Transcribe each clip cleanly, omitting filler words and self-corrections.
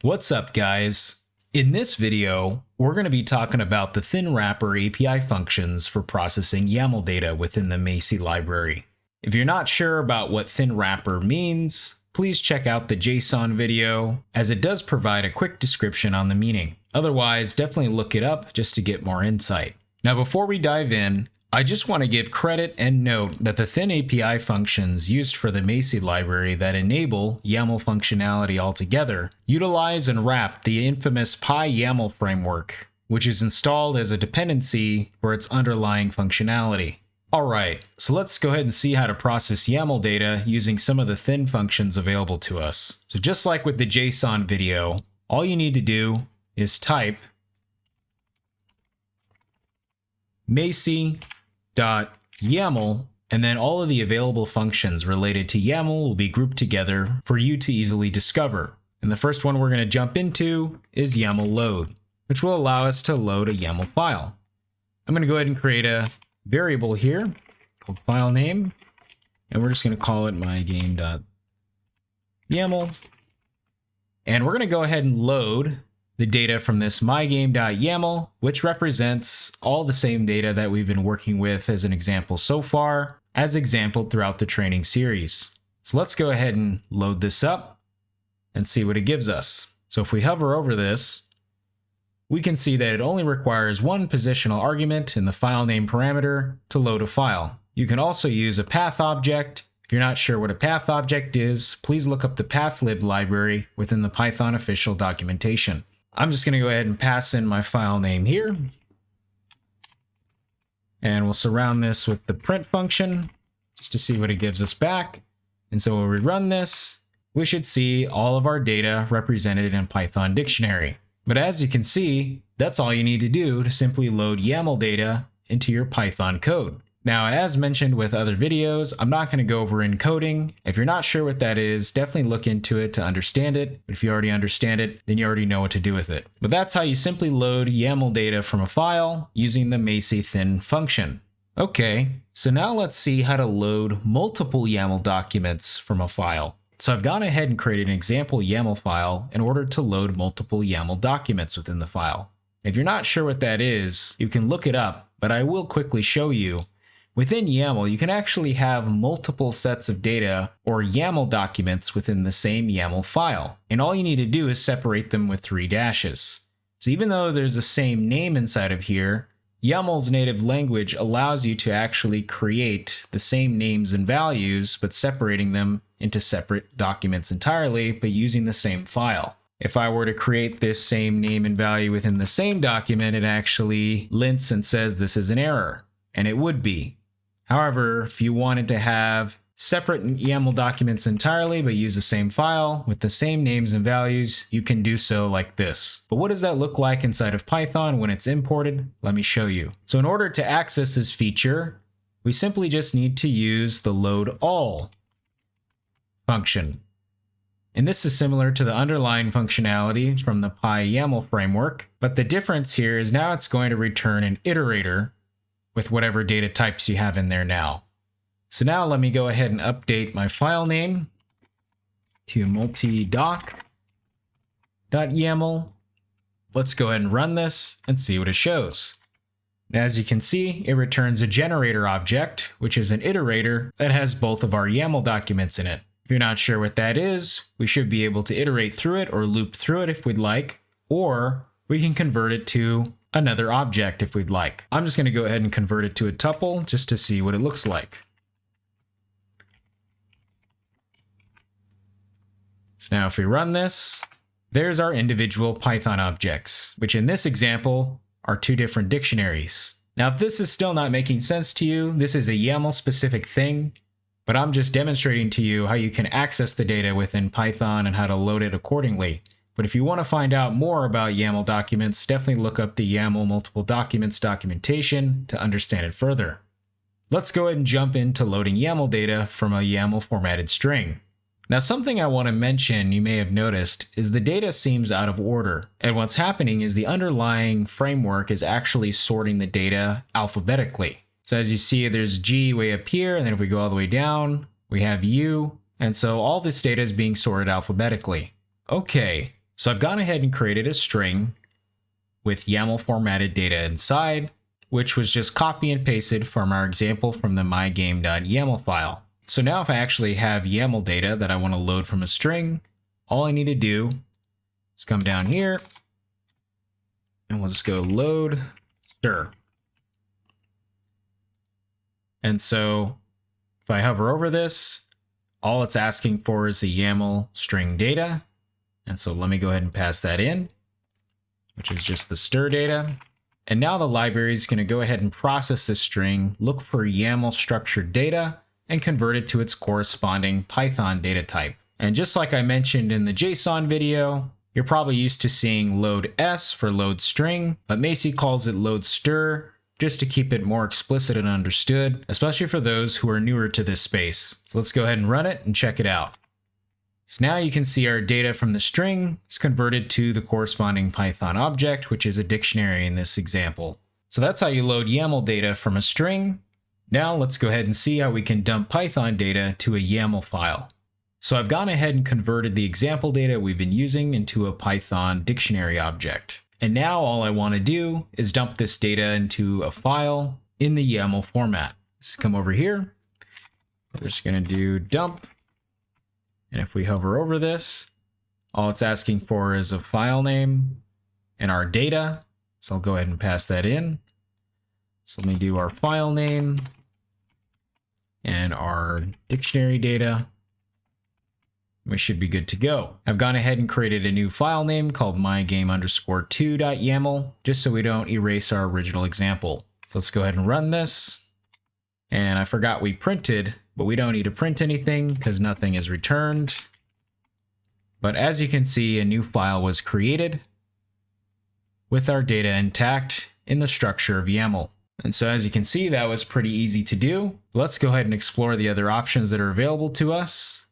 What's up, guys? In this video, we're going to be talking about the thin wrapper API functions for processing YAML data within the maci library. If you're not sure about what thin wrapper means, please check out the JSON video, as it does provide a quick description on the meaning. Otherwise, definitely look it up just to get more insight. Now, before we dive in, I just want to give credit and note that the thin API functions used for the maci library that enable YAML functionality altogether utilize and wrap the infamous YAML framework, which is installed as a dependency for its underlying functionality. Alright, so let's go ahead and see how to process YAML data using some of the thin functions available to us. So just like with the JSON video, all you need to do is type maci.yaml, and then all of the available functions related to YAML will be grouped together for you to easily discover. And the first one we're going to jump into is YAML load, which will allow us to load a YAML file. I'm going to go ahead and create a variable here called file name, and we're just going to call it mygame.yaml. And we're going to go ahead and load the data from this mygame.yaml, which represents all the same data that we've been working with as an example so far, as exampled throughout the training series. So let's go ahead and load this up and see what it gives us. So if we hover over this, we can see that it only requires one positional argument in the file name parameter to load a file. You can also use a path object. If you're not sure what a path object is, please look up the pathlib library within the Python official documentation. I'm just going to go ahead and pass in my file name here. And we'll surround this with the print function just to see what it gives us back. And so when we run this, we should see all of our data represented in Python dictionary. But as you can see, that's all you need to do to simply load YAML data into your Python code. Now, as mentioned with other videos, I'm not going to go over encoding. If you're not sure what that is, definitely look into it to understand it. But if you already understand it, then you already know what to do with it. But that's how you simply load YAML data from a file using the maci thin function. Okay, so now let's see how to load multiple YAML documents from a file. So I've gone ahead and created an example YAML file in order to load multiple YAML documents within the file. If you're not sure what that is, you can look it up, but I will quickly show you. Within YAML, you can actually have multiple sets of data or YAML documents within the same YAML file. And all you need to do is separate them with 3 dashes. So even though there's the same name inside of here, YAML's native language allows you to actually create the same names and values, but separating them into separate documents entirely, but using the same file. If I were to create this same name and value within the same document, it actually lints and says this is an error, and it would be. However, if you wanted to have separate YAML documents entirely but use the same file with the same names and values, you can do so like this. But what does that look like inside of Python when it's imported? Let me show you. So in order to access this feature, we simply just need to use the load all function. And this is similar to the underlying functionality from the YAML framework, but the difference here is now it's going to return an iterator with whatever data types you have in there now. So now let me go ahead and update my file name to multidoc.yaml. Let's go ahead and run this and see what it shows. As you can see, it returns a generator object, which is an iterator that has both of our YAML documents in it. If you're not sure what that is, we should be able to iterate through it or loop through it if we'd like, or we can convert it to another object if we'd like. I'm just going to go ahead and convert it to a tuple just to see what it looks like. So now if we run this, there's our individual Python objects, which in this example are 2 different dictionaries. Now if this is still not making sense to you, this is a YAML specific thing, but I'm just demonstrating to you how you can access the data within Python and how to load it accordingly. But if you want to find out more about YAML documents, definitely look up the YAML multiple documents documentation to understand it further. Let's go ahead and jump into loading YAML data from a YAML formatted string. Now something I want to mention you may have noticed is the data seems out of order, and what's happening is the underlying framework is actually sorting the data alphabetically. So as you see, there's G way up here, and then if we go all the way down, we have U, and so all this data is being sorted alphabetically. Okay, So I've gone ahead and created a string with YAML formatted data inside, which was just copy and pasted from our example from the mygame.yaml file. So now if I actually have YAML data that I want to load from a string, all I need to do is come down here and we'll just go load stir. And so if I hover over this, all it's asking for is the YAML string data. And so let me go ahead and pass that in, which is just the stir data. And now the library is going to go ahead and process this string, look for YAML structured data, and convert it to its corresponding Python data type. And just like I mentioned in the JSON video, you're probably used to seeing load s for load string, but maci calls it load stir just to keep it more explicit and understood, especially for those who are newer to this space. So let's go ahead and run it and check it out. So now you can see our data from the string is converted to the corresponding Python object, which is a dictionary in this example. So that's how you load YAML data from a string. Now let's go ahead and see how we can dump Python data to a YAML file. So I've gone ahead and converted the example data we've been using into a Python dictionary object. And now all I want to do is dump this data into a file in the YAML format. Just come over here. We're just going to do dump. And if we hover over this, all it's asking for is a file name and our data. So I'll go ahead and pass that in. So let me do our file name and our dictionary data. We should be good to go. I've gone ahead and created a new file name called mygame_2.yaml, just so we don't erase our original example. So let's go ahead and run this. And I forgot we printed, but we don't need to print anything because nothing is returned. But as you can see, a new file was created with our data intact in the structure of YAML. And so as you can see, that was pretty easy to do. Let's go ahead and explore the other options that are available to us.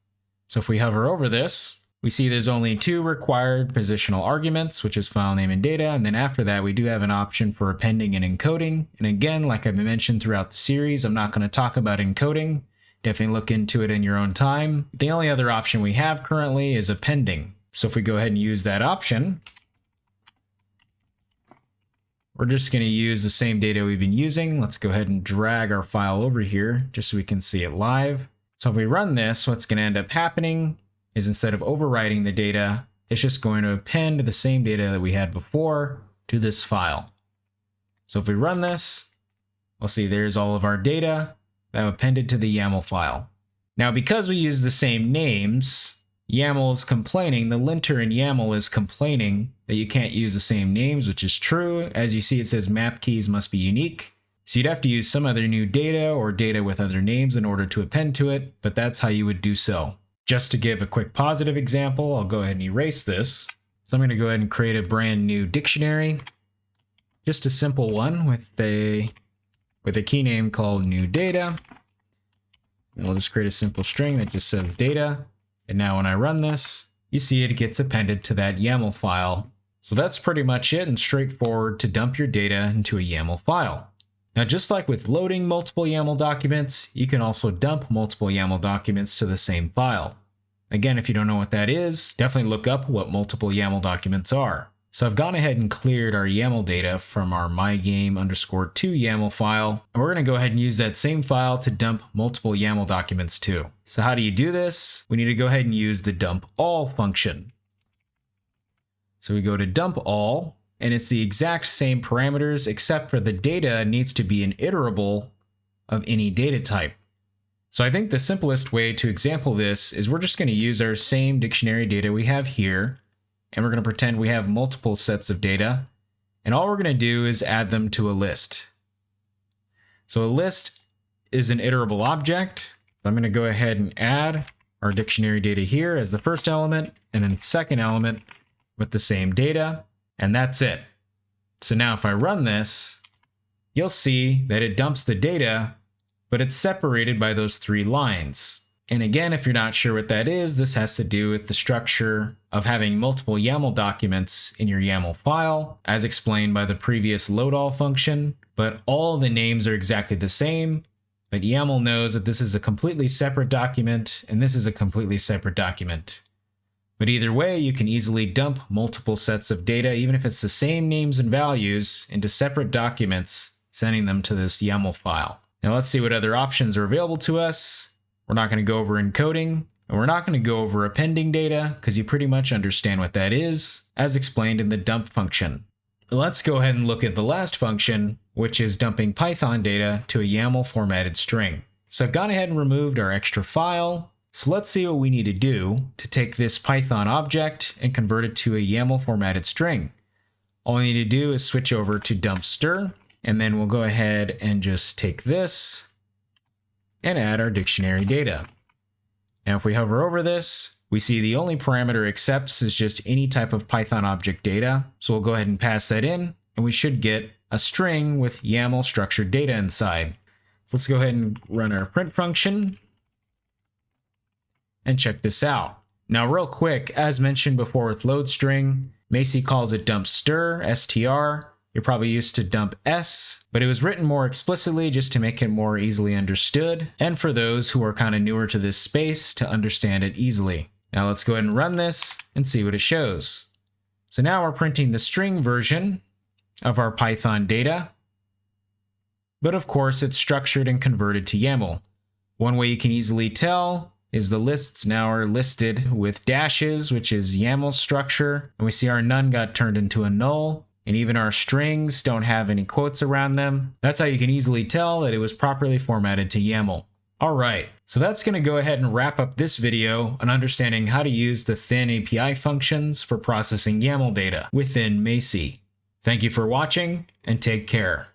So if we hover over this, we see there's only 2 required positional arguments, which is file name and data. And then after that, we do have an option for appending and encoding. And again, like I've mentioned throughout the series, I'm not going to talk about encoding. Definitely look into it in your own time. The only other option we have currently is appending. So if we go ahead and use that option, we're just going to use the same data we've been using. Let's go ahead and drag our file over here just so we can see it live. So if we run this, what's going to end up happening is instead of overwriting the data, it's just going to append the same data that we had before to this file. So if we run this, we'll see there's all of our data that appended to the YAML file. Now, because we use the same names, YAML is complaining, the linter in YAML is complaining that you can't use the same names, which is true. As you see, it says map keys must be unique. So you'd have to use some other new data or data with other names in order to append to it, but that's how you would do so. Just to give a quick positive example, I'll go ahead and erase this. So I'm going to go ahead and create a brand new dictionary, just a simple one with a key name called new data. And we'll just create a simple string that just says data. And now when I run this, you see it gets appended to that YAML file. So that's pretty much it and straightforward to dump your data into a YAML file. Now, just like with loading multiple YAML documents, you can also dump multiple YAML documents to the same file. Again, if you don't know what that is, definitely look up what multiple YAML documents are. So I've gone ahead and cleared our YAML data from our mygame_2 YAML file, and we're going to go ahead and use that same file to dump multiple YAML documents too. So how do you do this? We need to go ahead and use the dump all function. So we go to dump all, and it's the exact same parameters except for the data needs to be an iterable of any data type. So I think the simplest way to example this is we're just going to use our same dictionary data we have here, and we're going to pretend we have multiple sets of data, and all we're going to do is add them to a list. So a list is an iterable object. So I'm going to go ahead and add our dictionary data here as the first element, and then the second element with the same data. And that's it. So now if I run this, you'll see that it dumps the data, but it's separated by those 3 lines. And again, if you're not sure what that is, this has to do with the structure of having multiple YAML documents in your YAML file, as explained by the previous load all function, but all the names are exactly the same. But YAML knows that this is a completely separate document, and this is a completely separate document. But either way, you can easily dump multiple sets of data, even if it's the same names and values, into separate documents, sending them to this YAML file. Now let's see what other options are available to us. We're not going to go over encoding, and we're not going to go over appending data, because you pretty much understand what that is, as explained in the dump function. Let's go ahead and look at the last function, which is dumping Python data to a YAML formatted string. So I've gone ahead and removed our extra file. So let's see what we need to do to take this Python object and convert it to a YAML formatted string. All we need to do is switch over to dump str, and then we'll go ahead and just take this and add our dictionary data. Now if we hover over this, we see the only parameter it accepts is just any type of Python object data. So we'll go ahead and pass that in, and we should get a string with YAML structured data inside. So let's go ahead and run our print function and check this out. Now real quick, as mentioned before with load string, Maci calls it dump str, str. You're probably used to dump s, but it was written more explicitly just to make it more easily understood, and for those who are kind of newer to this space to understand it easily. Now let's go ahead and run this and see what it shows. So now we're printing the string version of our Python data, but of course it's structured and converted to YAML. One way you can easily tell is the lists now are listed with dashes, which is YAML structure, and we see our none got turned into a null, and even our strings don't have any quotes around them. That's how you can easily tell that it was properly formatted to YAML. Alright, so that's going to go ahead and wrap up this video on understanding how to use the thin API functions for processing YAML data within Maci. Thank you for watching, and take care.